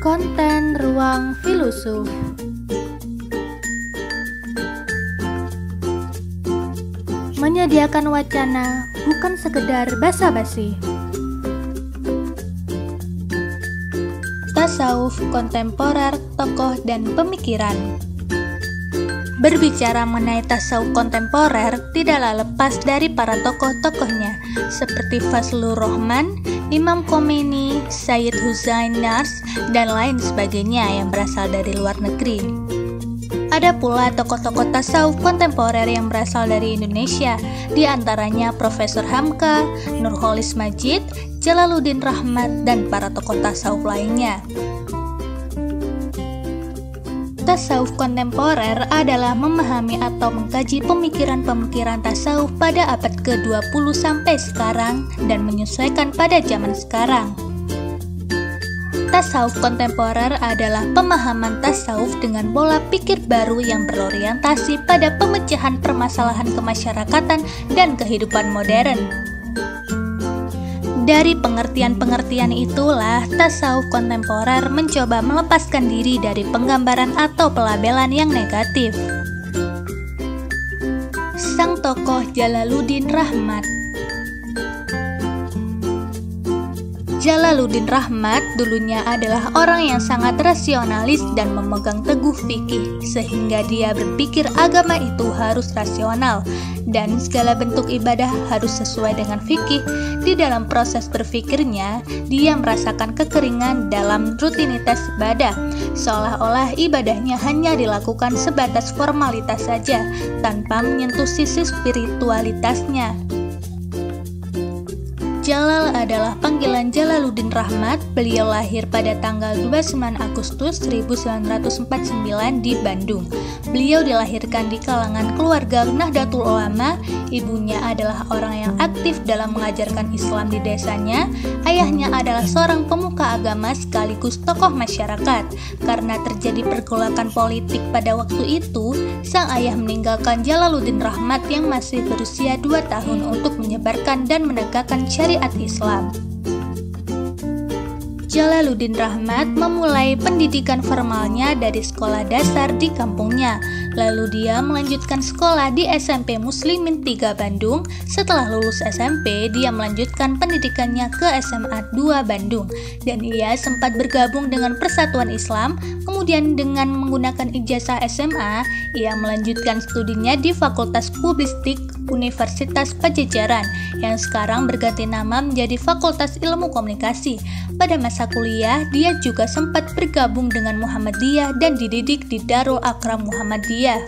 Konten Ruang Filosof. Menyediakan wacana, bukan sekedar basa-basi. Tasawuf kontemporer, tokoh dan pemikiran. Berbicara mengenai tasawuf kontemporer tidaklah lepas dari para tokoh-tokohnya seperti Fazlur Rahman, Imam Khomeini, Sayyid Hussein Nars, dan lain sebagainya yang berasal dari luar negeri. Ada pula tokoh-tokoh tasawuf kontemporer yang berasal dari Indonesia, di antaranya Profesor Hamka, Nurholis Majid, Jalaluddin Rahmat, dan para tokoh tasawuf lainnya. Tasawuf kontemporer adalah memahami atau mengkaji pemikiran-pemikiran tasawuf pada abad ke-20 sampai sekarang dan menyesuaikan pada zaman sekarang. Tasawuf kontemporer adalah pemahaman tasawuf dengan pola pikir baru yang berorientasi pada pemecahan permasalahan kemasyarakatan dan kehidupan modern. Dari pengertian-pengertian itulah, tasawuf kontemporer mencoba melepaskan diri dari penggambaran atau pelabelan yang negatif. Sang tokoh Jalaluddin Rahmat. Jalaluddin Rahmat dulunya adalah orang yang sangat rasionalis dan memegang teguh fikih, sehingga dia berpikir agama itu harus rasional dan segala bentuk ibadah harus sesuai dengan fikih. Di dalam proses berpikirnya, dia merasakan kekeringan dalam rutinitas ibadah, seolah-olah ibadahnya hanya dilakukan sebatas formalitas saja, tanpa menyentuh sisi spiritualitasnya. Jalal adalah panggilan Jalaluddin Rahmat. Beliau lahir pada tanggal 29 Agustus 1949 di Bandung. Beliau dilahirkan di kalangan keluarga Nahdlatul Ulama. Ibunya adalah orang yang aktif dalam mengajarkan Islam di desanya. Ayahnya adalah seorang pemuka agama sekaligus tokoh masyarakat. Karena terjadi pergolakan politik pada waktu itu, sang ayah meninggalkan Jalaluddin Rahmat yang masih berusia 2 tahun untuk menyebarkan dan menegakkan syariat Islam. Jalaluddin Rahmat memulai pendidikan formalnya dari sekolah dasar di kampungnya. Lalu dia melanjutkan sekolah di SMP Muslimin 3 Bandung. Setelah lulus SMP, dia melanjutkan pendidikannya ke SMA 2 Bandung. Dan ia sempat bergabung dengan Persatuan Islam. Kemudian dengan menggunakan ijazah SMA, ia melanjutkan studinya di Fakultas Publistik Universitas Pajajaran yang sekarang berganti nama menjadi Fakultas Ilmu Komunikasi. Pada masa kuliah, dia juga sempat bergabung dengan Muhammadiyah dan dididik di Darul Akram Muhammadiyah.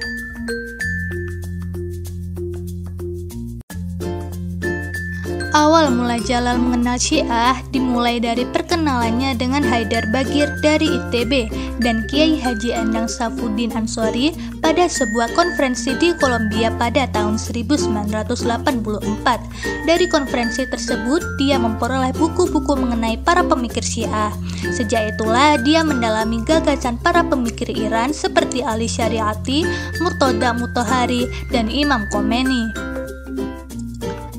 Awal mula Jalal mengenal Syiah dimulai dari perkenalannya dengan Haidar Bagir dari ITB dan Kiai Haji Endang Saffuddin Ansori pada sebuah konferensi di Kolombia pada tahun 1984. Dari konferensi tersebut, dia memperoleh buku-buku mengenai para pemikir Syiah. Sejak itulah dia mendalami gagasan para pemikir Iran seperti Ali Syariati, Murtada Mutahari, dan Imam Khomeini.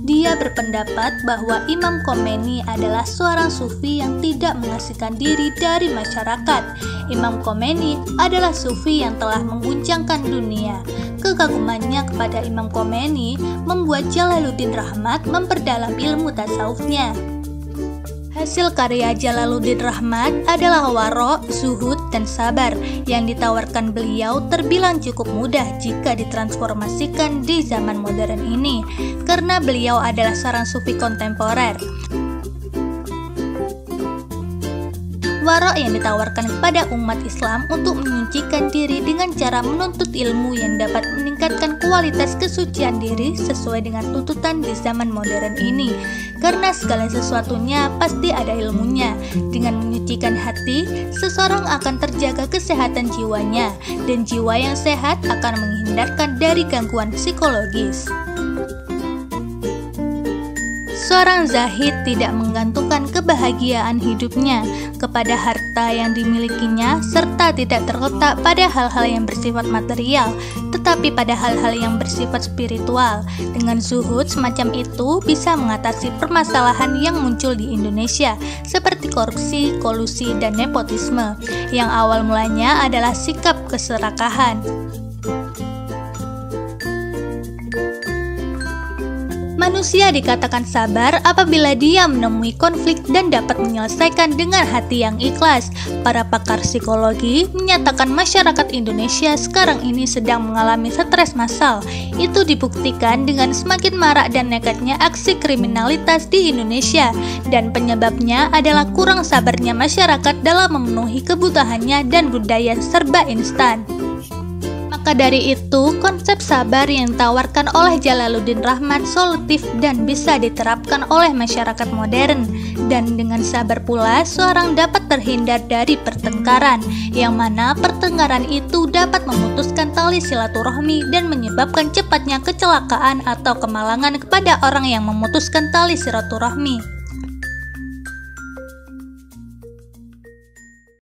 Dia berpendapat bahwa Imam Khomeini adalah seorang sufi yang tidak mengasingkan diri dari masyarakat. Imam Khomeini adalah sufi yang telah mengguncangkan dunia. Kekagumannya kepada Imam Khomeini membuat Jalaluddin Rahmat memperdalam ilmu tasawufnya. Hasil karya Jalaluddin Rahmat adalah waro, zuhud, dan sabar yang ditawarkan beliau terbilang cukup mudah jika ditransformasikan di zaman modern ini, karena beliau adalah seorang sufi kontemporer. Waro yang ditawarkan kepada umat Islam untuk menyucikan diri dengan cara menuntut ilmu yang dapat meningkatkan kualitas kesucian diri sesuai dengan tuntutan di zaman modern ini. Karena segala sesuatunya pasti ada ilmunya. Dengan menyucikan hati, seseorang akan terjaga kesehatan jiwanya, dan jiwa yang sehat akan menghindarkan dari gangguan psikologis. Seorang zahid tidak menggantungkan kebahagiaan hidupnya kepada harta yang dimilikinya serta tidak terletak pada hal-hal yang bersifat material, tetapi pada hal-hal yang bersifat spiritual. Dengan zuhud semacam itu bisa mengatasi permasalahan yang muncul di Indonesia, seperti korupsi, kolusi, dan nepotisme, yang awal mulanya adalah sikap keserakahan. Manusia dikatakan sabar apabila dia menemui konflik dan dapat menyelesaikan dengan hati yang ikhlas. Para pakar psikologi menyatakan masyarakat Indonesia sekarang ini sedang mengalami stres massal. Itu dibuktikan dengan semakin marak dan nekatnya aksi kriminalitas di Indonesia, dan penyebabnya adalah kurang sabarnya masyarakat dalam memenuhi kebutuhannya dan budaya serba instan. Maka dari itu, konsep sabar yang ditawarkan oleh Jalaluddin Rahmat solutif dan bisa diterapkan oleh masyarakat modern. Dan dengan sabar pula, seorang dapat terhindar dari pertengkaran, yang mana pertengkaran itu dapat memutuskan tali silaturahmi dan menyebabkan cepatnya kecelakaan atau kemalangan kepada orang yang memutuskan tali silaturahmi.